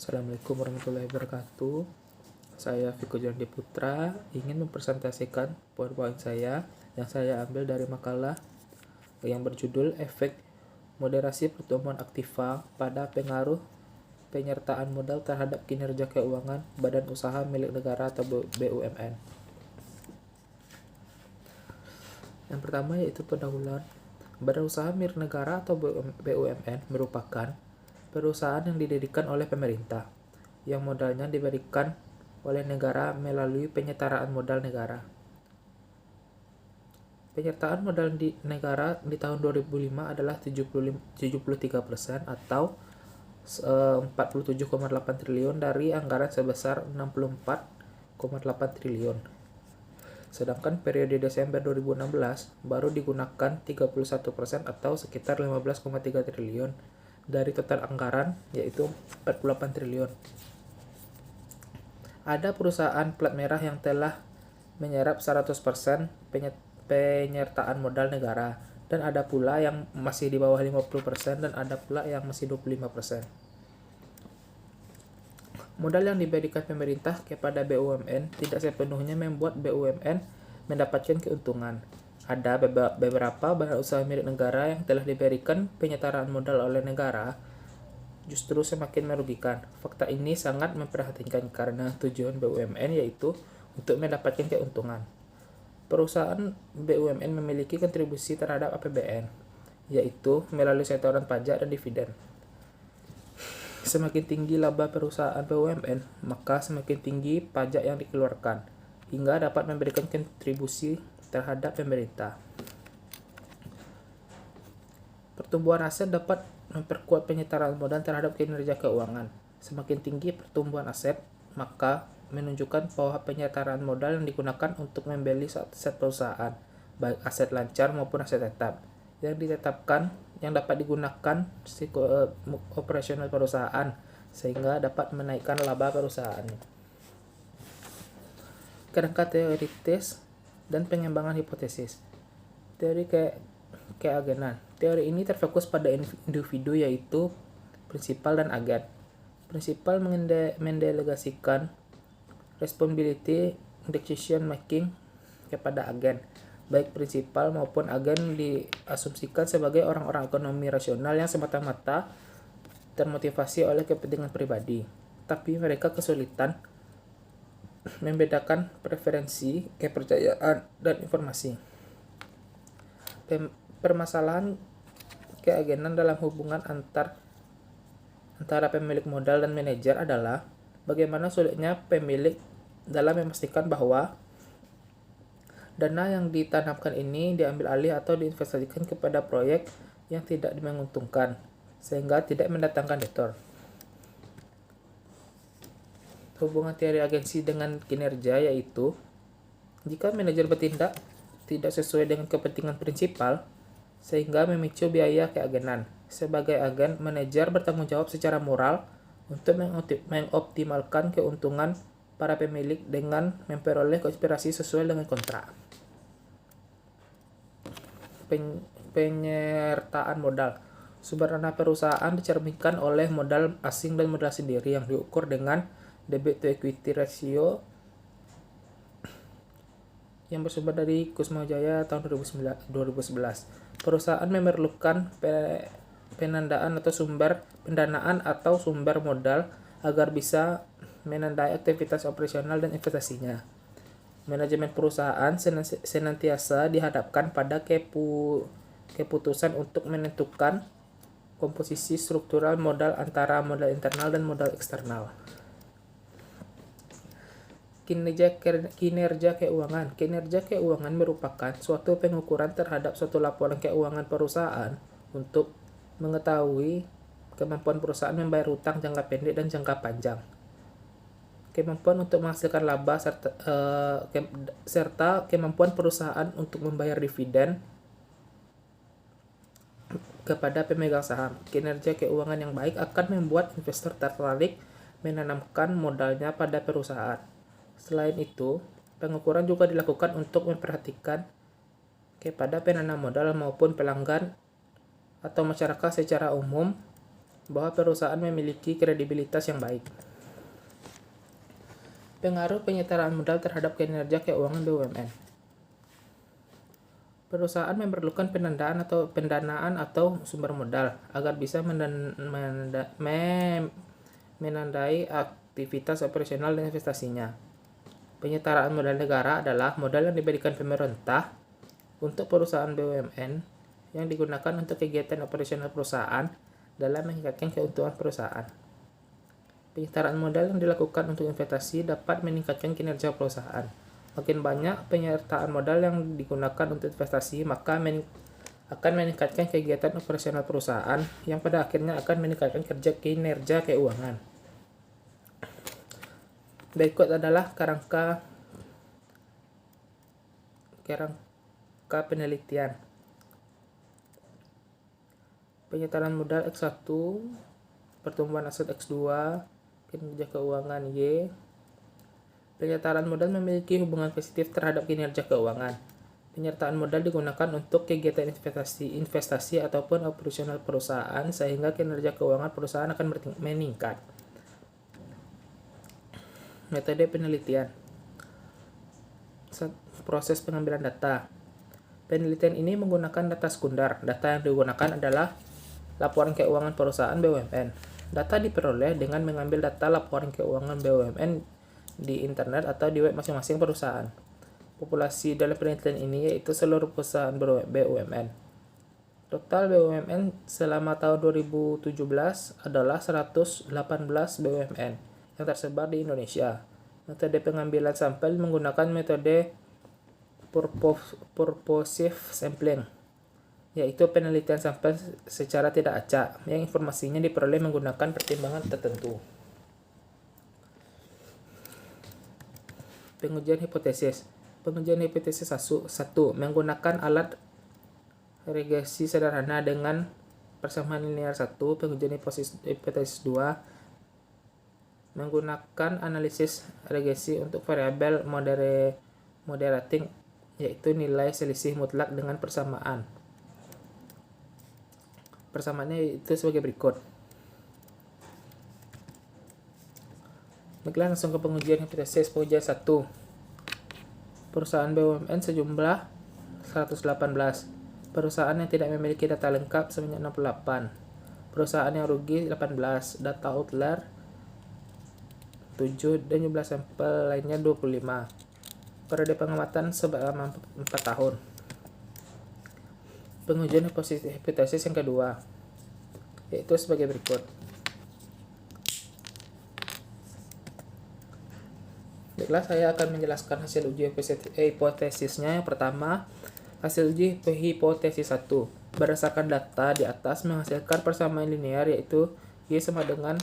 Assalamualaikum warahmatullahi wabarakatuh. Saya Viko Jandi Putra ingin mempresentasikan PowerPoint saya yang saya ambil dari makalah yang berjudul Efek Moderasi Pertumbuhan Aktiva pada Pengaruh Penyertaan Modal Terhadap Kinerja Keuangan Badan Usaha Milik Negara atau BUMN. Yang pertama yaitu pendahuluan. Badan Usaha Milik Negara atau BUMN merupakan perusahaan yang didirikan oleh pemerintah, yang modalnya diberikan oleh negara melalui penyertaan modal negara. Penyertaan modal di negara di tahun 2005 adalah 73% atau 47,8 triliun dari anggaran sebesar 64,8 triliun. Sedangkan periode Desember 2016 baru digunakan 31% atau sekitar 15,3 triliun dari total anggaran, yaitu 48 triliun. Ada perusahaan plat merah yang telah menyerap 100% penyertaan modal negara, dan ada pula yang masih di bawah 50% dan ada pula yang masih 25%. Modal yang diberikan pemerintah kepada BUMN tidak sepenuhnya membuat BUMN mendapatkan keuntungan. Ada beberapa badan usaha milik negara yang telah diberikan penyertaan modal oleh negara justru semakin merugikan. Fakta ini sangat memprihatinkan karena tujuan BUMN yaitu untuk mendapatkan keuntungan. Perusahaan BUMN memiliki kontribusi terhadap APBN, yaitu melalui setoran pajak dan dividen. Semakin tinggi laba perusahaan BUMN, maka semakin tinggi pajak yang dikeluarkan, hingga dapat memberikan kontribusi terhadap pemerintah. Pertumbuhan aset dapat memperkuat penyertaan modal terhadap kinerja keuangan. Semakin tinggi pertumbuhan aset, maka menunjukkan bahwa penyertaan modal yang digunakan untuk membeli aset perusahaan, baik aset lancar maupun aset tetap, yang dapat digunakan operasional perusahaan, sehingga dapat menaikkan laba perusahaan. Kerangka teoritis dan pengembangan hipotesis. Teori keagenan. Teori ini terfokus pada individu, yaitu prinsipal dan agen. Prinsipal mendelegasikan responsibility decision making kepada agen. Baik prinsipal maupun agen diasumsikan sebagai orang-orang ekonomi rasional yang semata-mata termotivasi oleh kepentingan pribadi, tapi mereka kesulitan membedakan preferensi, kepercayaan, dan informasi. Permasalahan keagenan dalam hubungan antara pemilik modal dan manajer adalah bagaimana sulitnya pemilik dalam memastikan bahwa dana yang ditanamkan ini diambil alih atau diinvestasikan kepada proyek yang tidak menguntungkan, sehingga tidak mendatangkan return. Hubungan teori agensi dengan kinerja yaitu jika manajer bertindak tidak sesuai dengan kepentingan prinsipal sehingga memicu biaya keagenan. Sebagai agen, manajer bertanggung jawab secara moral untuk mengoptimalkan keuntungan para pemilik dengan memperoleh konspirasi sesuai dengan kontrak. Penyertaan modal. Sumber dana perusahaan dicerminkan oleh modal asing dan modal sendiri yang diukur dengan debt to equity ratio yang bersumber dari Kusumajaya tahun 2011. Perusahaan memerlukan pendanaan atau sumber modal agar bisa menandai aktivitas operasional dan investasinya. Manajemen perusahaan senantiasa dihadapkan pada keputusan untuk menentukan komposisi struktural modal antara modal internal dan modal eksternal. Kinerja keuangan. Kinerja keuangan merupakan suatu pengukuran terhadap suatu laporan keuangan perusahaan untuk mengetahui kemampuan perusahaan membayar hutang jangka pendek dan jangka panjang, kemampuan untuk menghasilkan laba, serta kemampuan perusahaan untuk membayar dividen kepada pemegang saham. Kinerja keuangan yang baik akan membuat investor tertarik menanamkan modalnya pada perusahaan. Selain itu, pengukuran juga dilakukan untuk memperhatikan kepada penanam modal maupun pelanggan atau masyarakat secara umum bahwa perusahaan memiliki kredibilitas yang baik. Pengaruh penyetaraan modal terhadap kinerja keuangan BUMN. Perusahaan memerlukan pendanaan atau sumber modal agar bisa menandai aktivitas operasional dan investasinya. Penyetaraan modal negara adalah modal yang diberikan pemerintah untuk perusahaan BUMN yang digunakan untuk kegiatan operasional perusahaan dalam meningkatkan keuntungan perusahaan. Penyetaraan modal yang dilakukan untuk investasi dapat meningkatkan kinerja perusahaan. Makin banyak penyertaan modal yang digunakan untuk investasi, maka akan meningkatkan kegiatan operasional perusahaan yang pada akhirnya akan meningkatkan kinerja keuangan. Berikut adalah kerangka penelitian. Penyetaraan modal X1, pertumbuhan aset X2, kinerja keuangan Y. Penyetaraan modal memiliki hubungan positif terhadap kinerja keuangan. Penyertaan modal digunakan untuk kegiatan investasi ataupun operasional perusahaan sehingga kinerja keuangan perusahaan akan meningkat. Metode penelitian. Proses pengambilan data. Penelitian ini menggunakan data sekunder. Data yang digunakan adalah laporan keuangan perusahaan BUMN. Data diperoleh dengan mengambil data laporan keuangan BUMN di internet atau di web masing-masing perusahaan. Populasi dalam penelitian ini yaitu seluruh perusahaan BUMN. Total BUMN selama tahun 2017 adalah 118 BUMN yang tersebar di Indonesia. Metode pengambilan sampel menggunakan metode purposive sampling, yaitu penelitian sampel secara tidak acak, yang informasinya diperoleh menggunakan pertimbangan tertentu. Pengujian hipotesis. Pengujian hipotesis 1 menggunakan alat regresi sederhana dengan persamaan linear 1. Pengujian hipotesis 2 menggunakan analisis regresi untuk variabel moderating, yaitu nilai selisih mutlak dengan persamaan. Persamaannya itu sebagai berikut. Baiklah, langsung ke pengujian hipotesis. Pengujian 1. Perusahaan BUMN sejumlah 118. Perusahaan yang tidak memiliki data lengkap sebanyak 68. Perusahaan yang rugi 18. Data outlier 7 dan jumlah sampel lainnya 25. Periode pengamatan selama 4 tahun. Pengujian hipotesis yang kedua, yaitu sebagai berikut. Baiklah, saya akan menjelaskan hasil uji hipotesisnya. Yang pertama, hasil uji hipotesis 1. Berdasarkan data di atas menghasilkan persamaan linear, yaitu Y sama dengan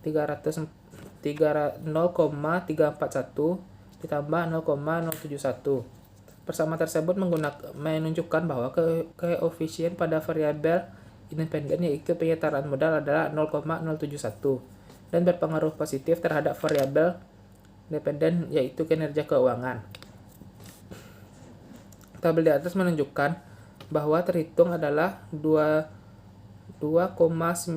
0,341 ditambah 0,071. Persamaan tersebut menunjukkan bahwa koefisien pada variabel independen, yaitu penyetaraan modal, adalah 0,071 dan berpengaruh positif terhadap variabel independen, yaitu kinerja keuangan. Tabel di atas menunjukkan bahwa terhitung adalah 2,939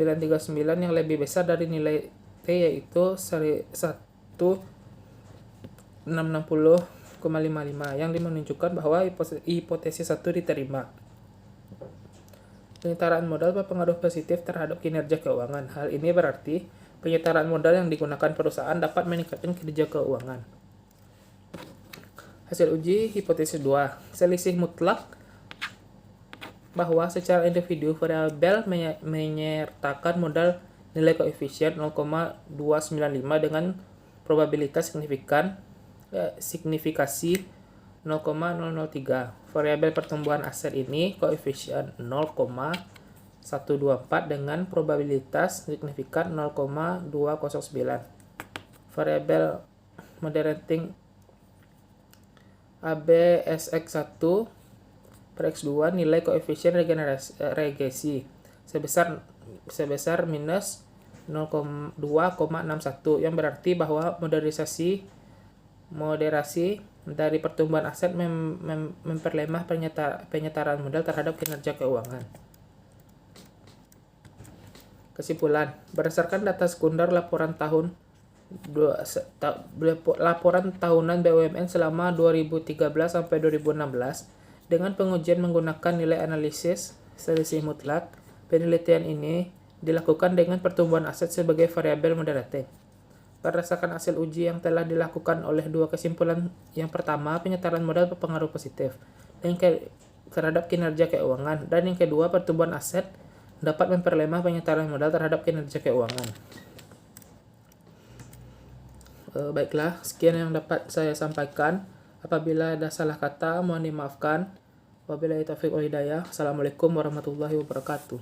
yang lebih besar dari nilai T, yaitu 1660,55, yang menunjukkan bahwa hipotesis 1 diterima. Penyetaraan modal berpengaruh positif terhadap kinerja keuangan. Hal ini berarti penyetaraan modal yang digunakan perusahaan dapat meningkatkan kinerja keuangan. Hasil uji hipotesis 2. Selisih mutlak bahwa secara individu variabel menyertakan modal nilai koefisien 0,295 dengan probabilitas signifikasi 0,003. Variabel pertumbuhan aset ini koefisien 0,124 dengan probabilitas signifikan 0,209. Variabel moderating ABSX1 per X2 nilai koefisien regresi sebesar minus 2,61, yang berarti bahwa moderasi dari pertumbuhan aset memperlemah penyetaraan modal terhadap kinerja keuangan. Kesimpulan, berdasarkan data sekunder laporan tahunan BUMN selama 2013 sampai 2016 dengan pengujian menggunakan nilai analisis selisih mutlak, penelitian ini dilakukan dengan pertumbuhan aset sebagai variabel moderating. Berdasarkan hasil uji yang telah dilakukan oleh dua kesimpulan, yang pertama, penyetaraan modal berpengaruh positif terhadap kinerja keuangan, dan yang kedua, pertumbuhan aset dapat memperlemah penyetaraan modal terhadap kinerja keuangan. Baiklah, sekian yang dapat saya sampaikan. Apabila ada salah kata, mohon dimaafkan. Wabillahi taufiq wal hidayah. Assalamualaikum warahmatullahi wabarakatuh.